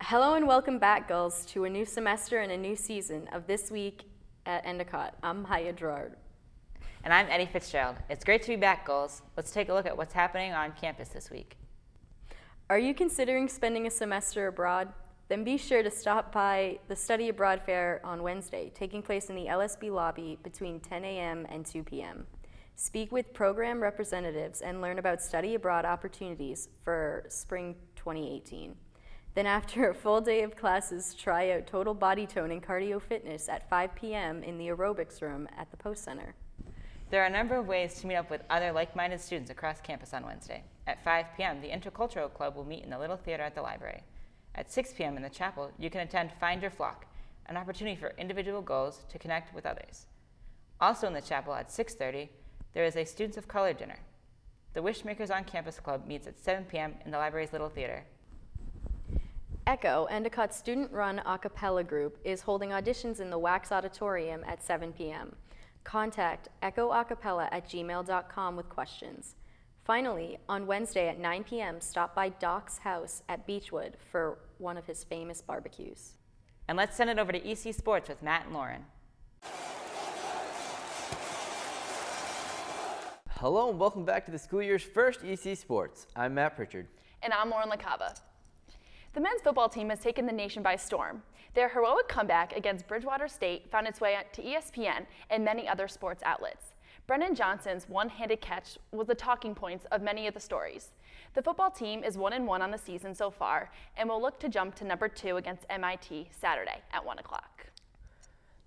Hello and welcome back, girls, to a new semester and a new season of This Week at Endicott. I'm Haya Gerard. And I'm Eddie Fitzgerald. It's great to be back, girls. Let's take a look at what's happening on campus this week. Are you considering spending a semester abroad? Then be sure to stop by the Study Abroad Fair on Wednesday, taking place in the LSB lobby between 10 a.m. and 2 p.m. Speak with program representatives and learn about study abroad opportunities for spring 2018. Then after a full day of classes, try out total body tone and cardio fitness at 5 p.m. in the aerobics room at the Post Center. There are a number of ways to meet up with other like-minded students across campus on Wednesday. At 5 p.m., the Intercultural Club will meet in the Little Theater at the library. At 6 p.m. in the chapel, you can attend Find Your Flock, an opportunity for individual goals to connect with others. Also in the chapel at 6:30, there is a Students of Color dinner. The Wishmakers on Campus Club meets at 7 p.m. in the library's Little Theater. Echo, Endicott's student-run a cappella group, is holding auditions in the Wax Auditorium at 7 p.m. Contact echoacapella@gmail.com with questions. Finally, on Wednesday at 9 p.m., stop by Doc's house at Beechwood for one of his famous barbecues. And let's send it over to EC Sports with Matt and Lauren. Hello and welcome back to the school year's first EC Sports. I'm Matt Pritchard. And I'm Lauren LaCava. The men's football team has taken the nation by storm. Their heroic comeback against Bridgewater State found its way to ESPN and many other sports outlets. Brennan Johnson's one-handed catch was the talking points of many of the stories. The football team is 1-1 on the season so far and will look to jump to number 2 against MIT Saturday at 1 o'clock.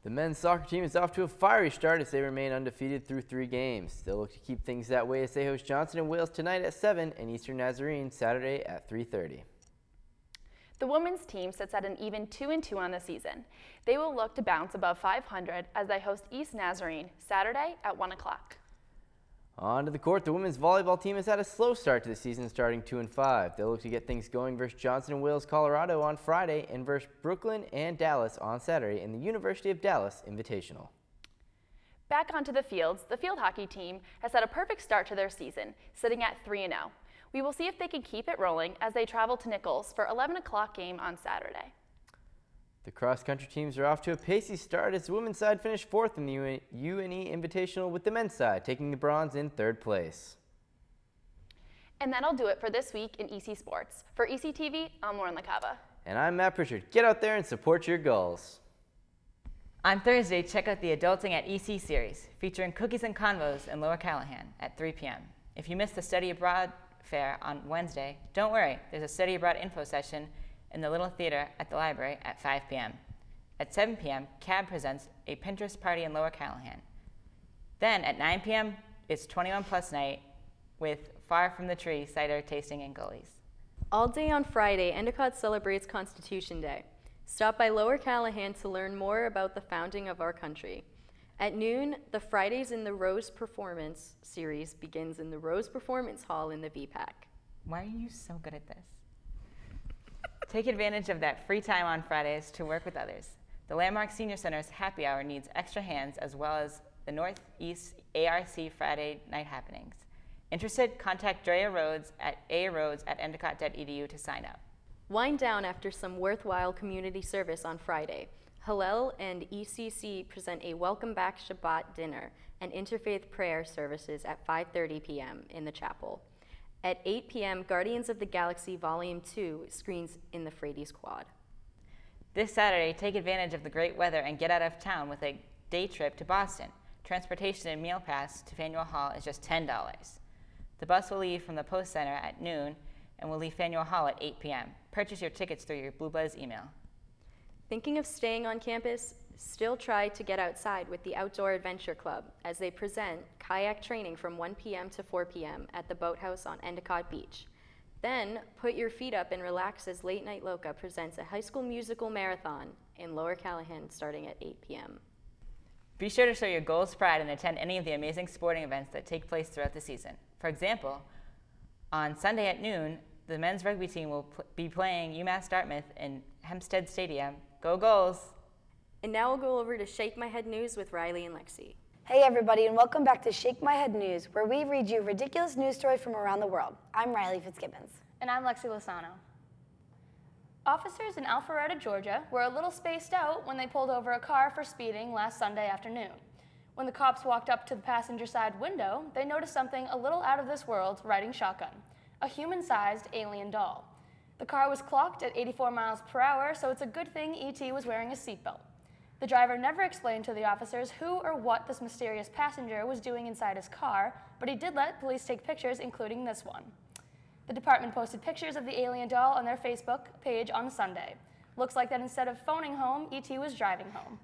The men's soccer team is off to a fiery start as they remain undefeated through 3 games. They'll look to keep things that way as they host Johnson and Wales tonight at 7 and Eastern Nazarene Saturday at 3:30. The women's team sits at an even 2-2 on the season. They will look to bounce above 500 as they host East Nazarene Saturday at 1 o'clock. On to the court, the women's volleyball team has had a slow start to the season, starting 2-5. They'll look to get things going versus Johnson and Wales, Colorado on Friday and versus Brooklyn and Dallas on Saturday in the University of Dallas Invitational. Back onto the fields, the field hockey team has had a perfect start to their season, sitting at 3-0. We will see if they can keep it rolling as they travel to Nichols for 11 o'clock game on Saturday. The cross-country teams are off to a pacey start as the women's side finished 4th in the UNE Invitational, with the men's side taking the bronze in 3rd place. And that'll do it for this week in EC Sports. For ECTV, I'm Lauren LaCava. And I'm Matt Pritchard. Get out there and support your goals. On Thursday, check out the Adulting at EC series, featuring cookies and convos in Lower Callahan at 3 p.m. If you missed the Study Abroad Fair on Wednesday, don't worry, there's a Study Abroad info session in the Little Theater at the library at 5 p.m. At 7 p.m., CAB presents a Pinterest party in Lower Callahan. Then at 9 p.m., it's 21 Plus night with Far From the Tree cider tasting and gullies. All day on Friday, Endicott celebrates Constitution Day. Stop by Lower Callahan to learn more about the founding of our country. At noon, the Fridays in the Rose Performance series begins in the Rose Performance Hall in the VPAC. Why are you so good at this? Take advantage of that free time on Fridays to work with others. The Landmark Senior Center's happy hour needs extra hands, as well as the Northeast ARC Friday night happenings. Interested? Contact Drea Rhodes at aarodes@endicott.edu to sign up. Wind down after some worthwhile community service on Friday. Hillel and ECC present a Welcome Back Shabbat dinner and interfaith prayer services at 5:30 p.m. in the chapel. At 8 p.m., Guardians of the Galaxy Volume 2 screens in the Frades Quad. This Saturday, take advantage of the great weather and get out of town with a day trip to Boston. Transportation and meal pass to Faneuil Hall is just $10. The bus will leave from the Post Center at noon and will leave Faneuil Hall at 8 p.m. Purchase your tickets through your Blue Buzz email. Thinking of staying on campus? Still try to get outside with the Outdoor Adventure Club as they present kayak training from 1 p.m. to 4 p.m. at the Boathouse on Endicott Beach. Then put your feet up and relax as Late Night Loca presents a High School Musical marathon in Lower Callahan starting at 8 p.m. Be sure to show your goals pride and attend any of the amazing sporting events that take place throughout the season. For example, on Sunday at noon, the men's rugby team will be playing UMass Dartmouth in Hempstead Stadium. Go Goals! And now we'll go over to Shake My Head News with Riley and Lexi. Hey everybody, and welcome back to Shake My Head News, where we read you ridiculous news stories from around the world. I'm Riley Fitzgibbons. And I'm Lexi Lozano. Officers in Alpharetta, Georgia, were a little spaced out when they pulled over a car for speeding last Sunday afternoon. When the cops walked up to the passenger side window, they noticed something a little out of this world riding shotgun, a human-sized alien doll. The car was clocked at 84 miles per hour, so it's a good thing E.T. was wearing a seatbelt. The driver never explained to the officers who or what this mysterious passenger was doing inside his car, but he did let police take pictures, including this one. The department posted pictures of the alien doll on their Facebook page on Sunday. Looks like that instead of phoning home, E.T. was driving home.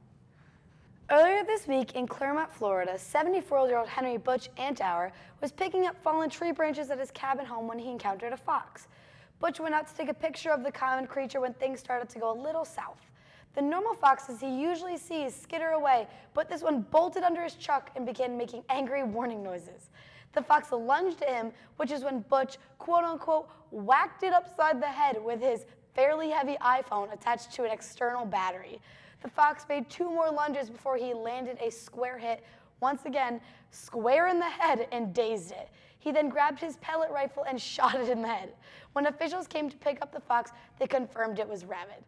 Earlier this week in Clermont, Florida, 74-year-old Henry Butch Antower was picking up fallen tree branches at his cabin home when he encountered a fox. Butch went out to take a picture of the common creature when things started to go a little south. The normal foxes he usually sees skitter away, but this one bolted under his truck and began making angry warning noises. The fox lunged at him, which is when Butch, quote-unquote, whacked it upside the head with his fairly heavy iPhone attached to an external battery. The fox made 2 more lunges before he landed a square hit, once again, square in the head, and dazed it. He then grabbed his pellet rifle and shot it in the head. When officials came to pick up the fox, they confirmed it was rabid.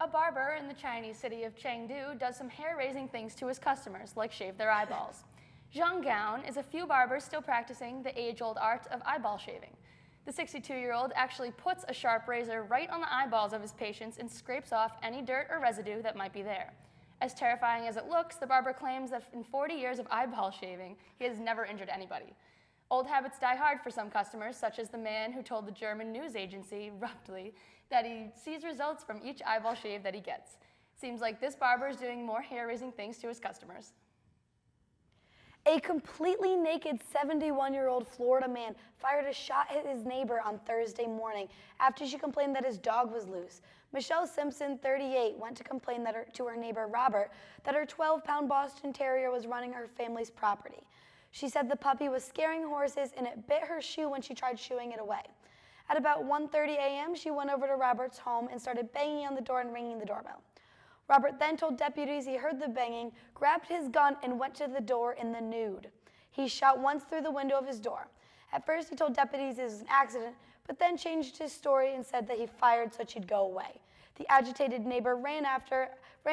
A barber in the Chinese city of Chengdu does some hair-raising things to his customers, like shave their eyeballs. Zhang Gaon is a few barbers still practicing the age-old art of eyeball shaving. The 62-year-old actually puts a sharp razor right on the eyeballs of his patients and scrapes off any dirt or residue that might be there. As terrifying as it looks, the barber claims that in 40 years of eyeball shaving, he has never injured anybody. Old habits die hard for some customers, such as the man who told the German news agency, roughly, that he sees results from each eyeball shave that he gets. Seems like this barber is doing more hair-raising things to his customers. A completely naked 71-year-old Florida man fired a shot at his neighbor on Thursday morning after she complained that his dog was loose. Michelle Simpson, 38, went to complain to her neighbor Robert that her 12-pound Boston Terrier was running her family's property. She said the puppy was scaring horses and it bit her shoe when she tried shooing it away. At about 1:30 a.m., she went over to Robert's home and started banging on the door and ringing the doorbell. Robert then told deputies he heard the banging, grabbed his gun, and went to the door in the nude. He shot once through the window of his door. At first, he told deputies it was an accident, but then changed his story and said that he fired so she'd go away. The agitated neighbor ran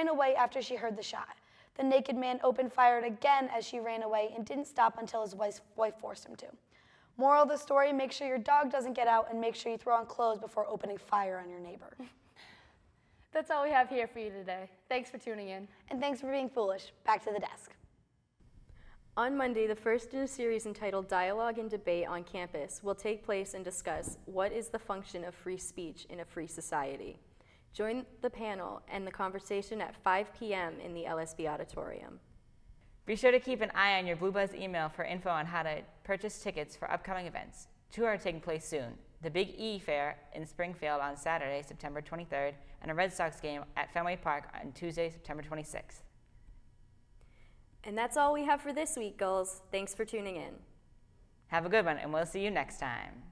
away after she heard the shot. The naked man opened fire again as she ran away and didn't stop until his wife forced him to. Moral of the story, make sure your dog doesn't get out and make sure you throw on clothes before opening fire on your neighbor. That's all we have here for you today. Thanks for tuning in. And thanks for being foolish. Back to the desk. On Monday, the first in a series entitled Dialogue and Debate on Campus will take place and discuss what is the function of free speech in a free society. Join the panel and the conversation at 5 p.m. in the LSB auditorium. Be sure to keep an eye on your Blue Buzz email for info on how to purchase tickets for upcoming events. 2 are taking place soon. The Big E Fair in Springfield on Saturday, September 23rd, and a Red Sox game at Fenway Park on Tuesday, September 26th. And that's all we have for this week, Gulls. Thanks for tuning in. Have a good one, and we'll see you next time.